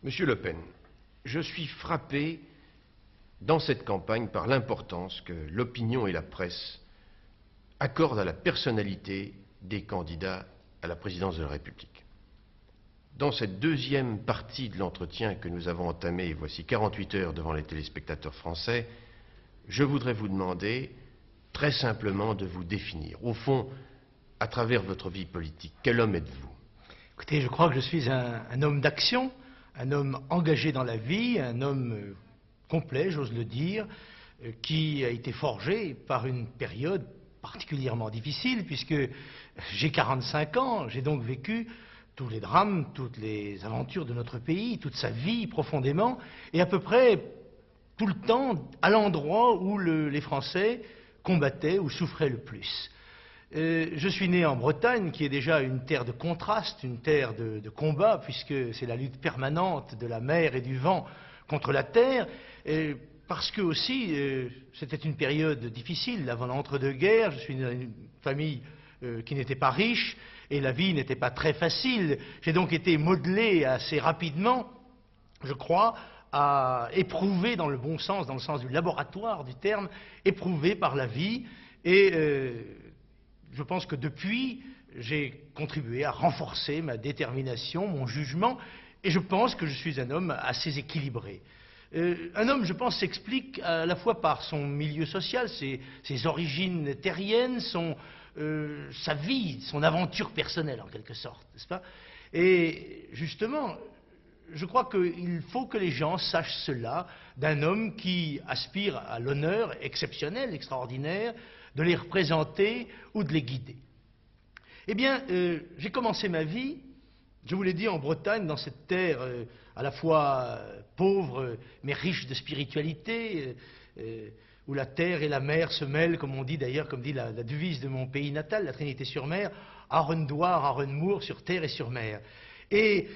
Monsieur Le Pen, je suis frappé dans cette campagne par l'importance que l'opinion et la presse accordent à la personnalité des candidats à la présidence de la République. Dans cette deuxième partie de l'entretien que nous avons entamé, voici 48 heures devant les téléspectateurs français, je voudrais vous demander très simplement de vous définir. Au fond, à travers votre vie politique, quel homme êtes-vous? Écoutez, je crois que je suis un homme d'action, un homme engagé dans la vie, un homme complet, j'ose le dire, qui a été forgé par une période particulièrement difficile, puisque j'ai 45 ans, j'ai donc vécu tous les drames, toutes les aventures de notre pays, toute sa vie profondément, et à peu près tout le temps à l'endroit où les Français combattaient ou souffraient le plus. Je suis né en Bretagne, qui est déjà une terre de contraste, une terre de combat, puisque c'est la lutte permanente de la mer et du vent contre la terre, parce que aussi c'était une période difficile, avant l'entre-deux-guerres. Je suis né dans une famille qui n'était pas riche, et la vie n'était pas très facile. J'ai donc été modelé assez rapidement, je crois, à éprouver dans le bon sens, dans le sens du laboratoire du terme, éprouvé par la vie, et je pense que depuis, j'ai contribué à renforcer ma détermination, mon jugement, et je pense que je suis un homme assez équilibré. Un homme, je pense, s'explique à la fois par son milieu social, ses origines terriennes, sa vie, son aventure personnelle en quelque sorte, n'est-ce pas? Et justement, je crois qu'il faut que les gens sachent cela d'un homme qui aspire à l'honneur exceptionnel, extraordinaire, de les représenter ou de les guider. Eh bien, j'ai commencé ma vie, je vous l'ai dit, en Bretagne, dans cette terre à la fois pauvre mais riche de spiritualité, où la terre et la mer se mêlent, comme on dit d'ailleurs, comme dit la devise de mon pays natal, la Trinité-sur-Mer, Arendoir, Arenmour, sur terre et sur mer. Et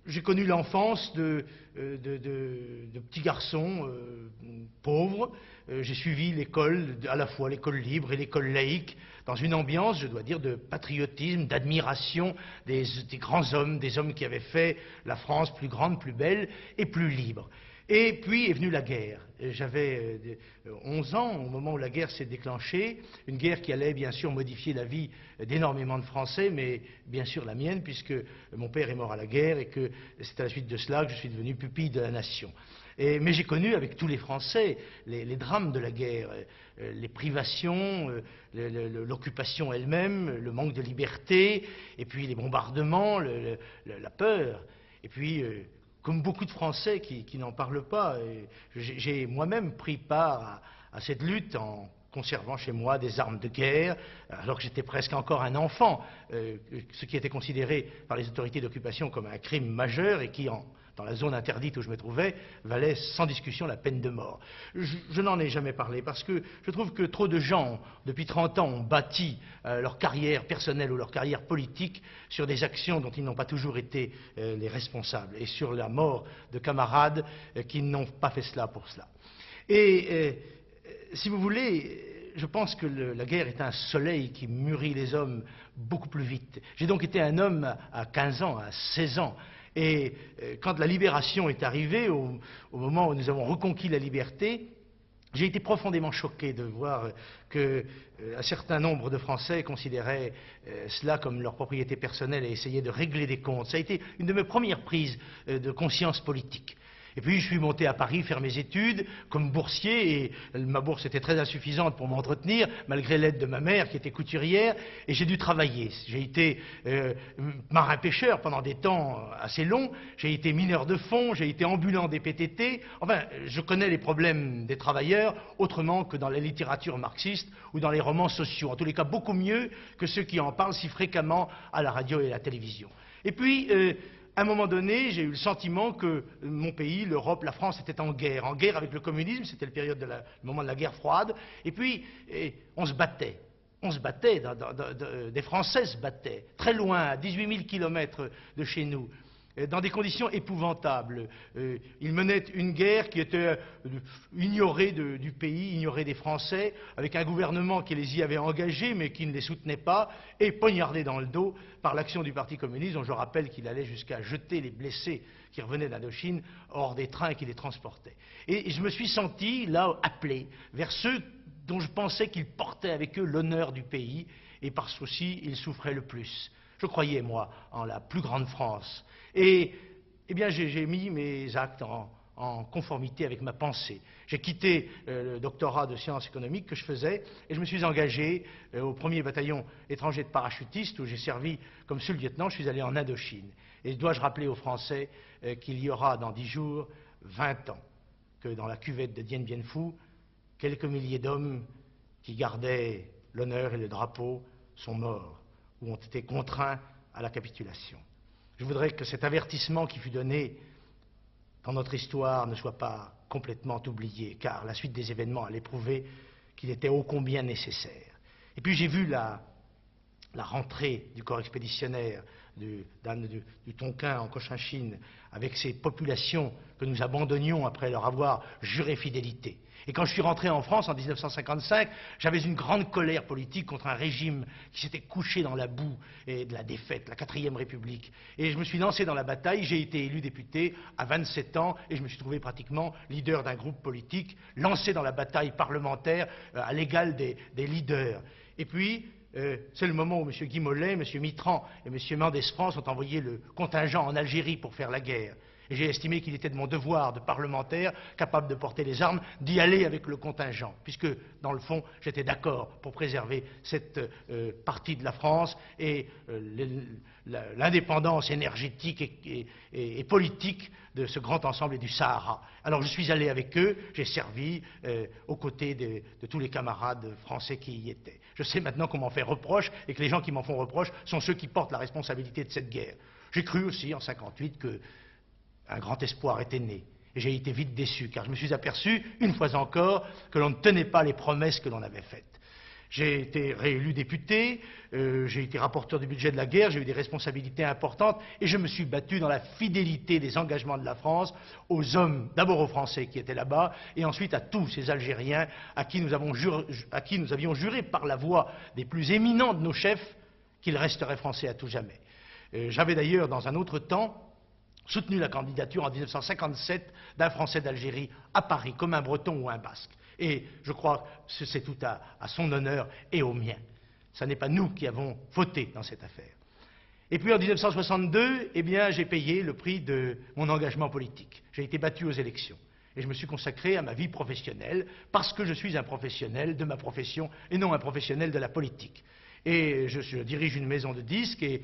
j'ai connu l'enfance de petits garçons pauvres. J'ai suivi l'école, à la fois l'école libre et l'école laïque, dans une ambiance, je dois dire, de patriotisme, d'admiration des grands hommes, des hommes qui avaient fait la France plus grande, plus belle et plus libre. Et puis est venue la guerre. J'avais 11 ans au moment où la guerre s'est déclenchée, une guerre qui allait bien sûr modifier la vie d'énormément de Français, mais bien sûr la mienne, puisque mon père est mort à la guerre et que c'est à la suite de cela que je suis devenu pupille de la nation. Mais j'ai connu avec tous les Français les drames de la guerre, les privations, l'occupation elle-même, le manque de liberté, et puis les bombardements, la peur, et puis comme beaucoup de Français qui n'en parlent pas, j'ai moi-même pris part à cette lutte en conservant chez moi des armes de guerre, alors que j'étais presque encore un enfant, ce qui était considéré par les autorités d'occupation comme un crime majeur et qui, dans la zone interdite où je me trouvais, valait sans discussion la peine de mort. Je n'en ai jamais parlé parce que je trouve que trop de gens, depuis 30 ans, ont bâti leur carrière personnelle ou leur carrière politique sur des actions dont ils n'ont pas toujours été les responsables et sur la mort de camarades qui n'ont pas fait cela pour cela. Et si vous voulez, je pense que la guerre est un soleil qui mûrit les hommes beaucoup plus vite. J'ai donc été un homme à 15 ans, à 16 ans. Et quand la libération est arrivée, au moment où nous avons reconquis la liberté, j'ai été profondément choqué de voir qu'un certain nombre de Français considéraient cela comme leur propriété personnelle et essayaient de régler des comptes. Ça a été une de mes premières prises de conscience politique. Et puis je suis monté à Paris faire mes études comme boursier, et ma bourse était très insuffisante pour m'entretenir, malgré l'aide de ma mère qui était couturière, et j'ai dû travailler. J'ai été marin-pêcheur pendant des temps assez longs, j'ai été mineur de fond, j'ai été ambulant des PTT, enfin je connais les problèmes des travailleurs autrement que dans la littérature marxiste ou dans les romans sociaux, en tous les cas beaucoup mieux que ceux qui en parlent si fréquemment à la radio et à la télévision. Et puis à un moment donné, j'ai eu le sentiment que mon pays, l'Europe, la France était en guerre avec le communisme, c'était le moment de la guerre froide, et puis on se battait. Des Français se battaient, très loin, à 18 000 kilomètres de chez nous. dans des conditions épouvantables. Il menait une guerre qui était ignorée du pays, ignorée des Français, avec un gouvernement qui les y avait engagés, mais qui ne les soutenait pas, et poignardé dans le dos par l'action du Parti communiste, dont je rappelle qu'il allait jusqu'à jeter les blessés qui revenaient d'Indochine hors des trains qui les transportaient. Et je me suis senti, là, appelé vers ceux dont je pensais qu'ils portaient avec eux l'honneur du pays, et parce qu'aussi ils souffraient le plus. Je croyais, moi, en la plus grande France. Et eh bien, j'ai mis mes actes en conformité avec ma pensée. J'ai quitté le doctorat de sciences économiques que je faisais et je me suis engagé au 1er bataillon étranger de parachutistes où j'ai servi comme sous-lieutenant. Je suis allé en Indochine. Et dois-je rappeler aux Français qu'il y aura dans 10 jours 20 ans que dans la cuvette de Dien Bien Phu, quelques milliers d'hommes qui gardaient l'honneur et le drapeau sont morts ou ont été contraints à la capitulation. Je voudrais que cet avertissement qui fut donné dans notre histoire ne soit pas complètement oublié, car la suite des événements allait prouver qu'il était ô combien nécessaire. Et puis j'ai vu la rentrée du corps expéditionnaire du Tonkin en Cochinchine, avec ces populations que nous abandonnions après leur avoir juré fidélité. Et quand je suis rentré en France en 1955, j'avais une grande colère politique contre un régime qui s'était couché dans la boue et de la défaite, la 4e République. Et je me suis lancé dans la bataille, j'ai été élu député à 27 ans et je me suis trouvé pratiquement leader d'un groupe politique, lancé dans la bataille parlementaire à l'égal des leaders. Et puis, c'est le moment où M. Guy Mollet, M. Mitterrand et M. Mendès France ont envoyé le contingent en Algérie pour faire la guerre. Et j'ai estimé qu'il était de mon devoir de parlementaire, capable de porter les armes, d'y aller avec le contingent, puisque, dans le fond, j'étais d'accord pour préserver cette partie de la France et l'indépendance énergétique et politique de ce grand ensemble et du Sahara. Alors je suis allé avec eux, j'ai servi aux côtés de tous les camarades français qui y étaient. Je sais maintenant qu'on m'en fait reproche et que les gens qui m'en font reproche sont ceux qui portent la responsabilité de cette guerre. J'ai cru aussi, en 1958, que un grand espoir était né. Et j'ai été vite déçu, car je me suis aperçu, une fois encore, que l'on ne tenait pas les promesses que l'on avait faites. J'ai été réélu député, j'ai été rapporteur du budget de la guerre, j'ai eu des responsabilités importantes, et je me suis battu dans la fidélité des engagements de la France aux hommes, d'abord aux Français qui étaient là-bas, et ensuite à tous ces Algériens à qui nous avions juré par la voix des plus éminents de nos chefs qu'ils resteraient français à tout jamais. J'avais d'ailleurs, dans un autre temps, soutenu la candidature en 1957 d'un Français d'Algérie à Paris, comme un Breton ou un Basque. Et je crois que c'est tout à son honneur et au mien. Ce n'est pas nous qui avons fauté dans cette affaire. Et puis en 1962, eh bien, j'ai payé le prix de mon engagement politique. J'ai été battu aux élections. Et je me suis consacré à ma vie professionnelle, parce que je suis un professionnel de ma profession et non un professionnel de la politique. Et je dirige une maison de disques et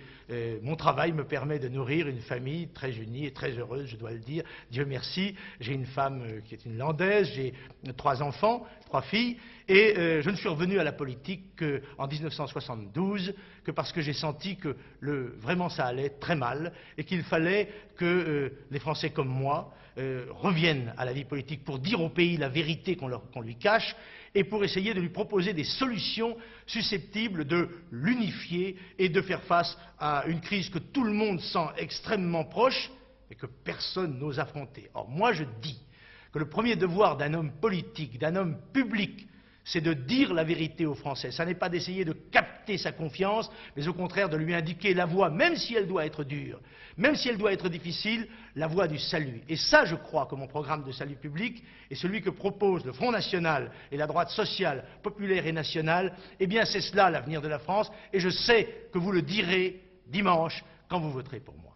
mon travail me permet de nourrir une famille très unie et très heureuse, je dois le dire. Dieu merci, j'ai une femme qui est une Landaise, j'ai 3 enfants, 3 filles, et je ne suis revenu à la politique qu'en 1972, que parce que j'ai senti que vraiment ça allait très mal et qu'il fallait que les Français comme moi reviennent à la vie politique pour dire au pays la vérité qu'on lui cache, et pour essayer de lui proposer des solutions susceptibles de l'unifier et de faire face à une crise que tout le monde sent extrêmement proche et que personne n'ose affronter. Or, moi je dis que le premier devoir d'un homme politique, d'un homme public, c'est de dire la vérité aux Français. Ça n'est pas d'essayer de capter sa confiance, mais au contraire de lui indiquer la voie, même si elle doit être dure, même si elle doit être difficile, la voie du salut. Et ça, je crois que mon programme de salut public est celui que propose le Front National et la droite sociale, populaire et nationale. Eh bien, c'est cela l'avenir de la France, et je sais que vous le direz dimanche quand vous voterez pour moi.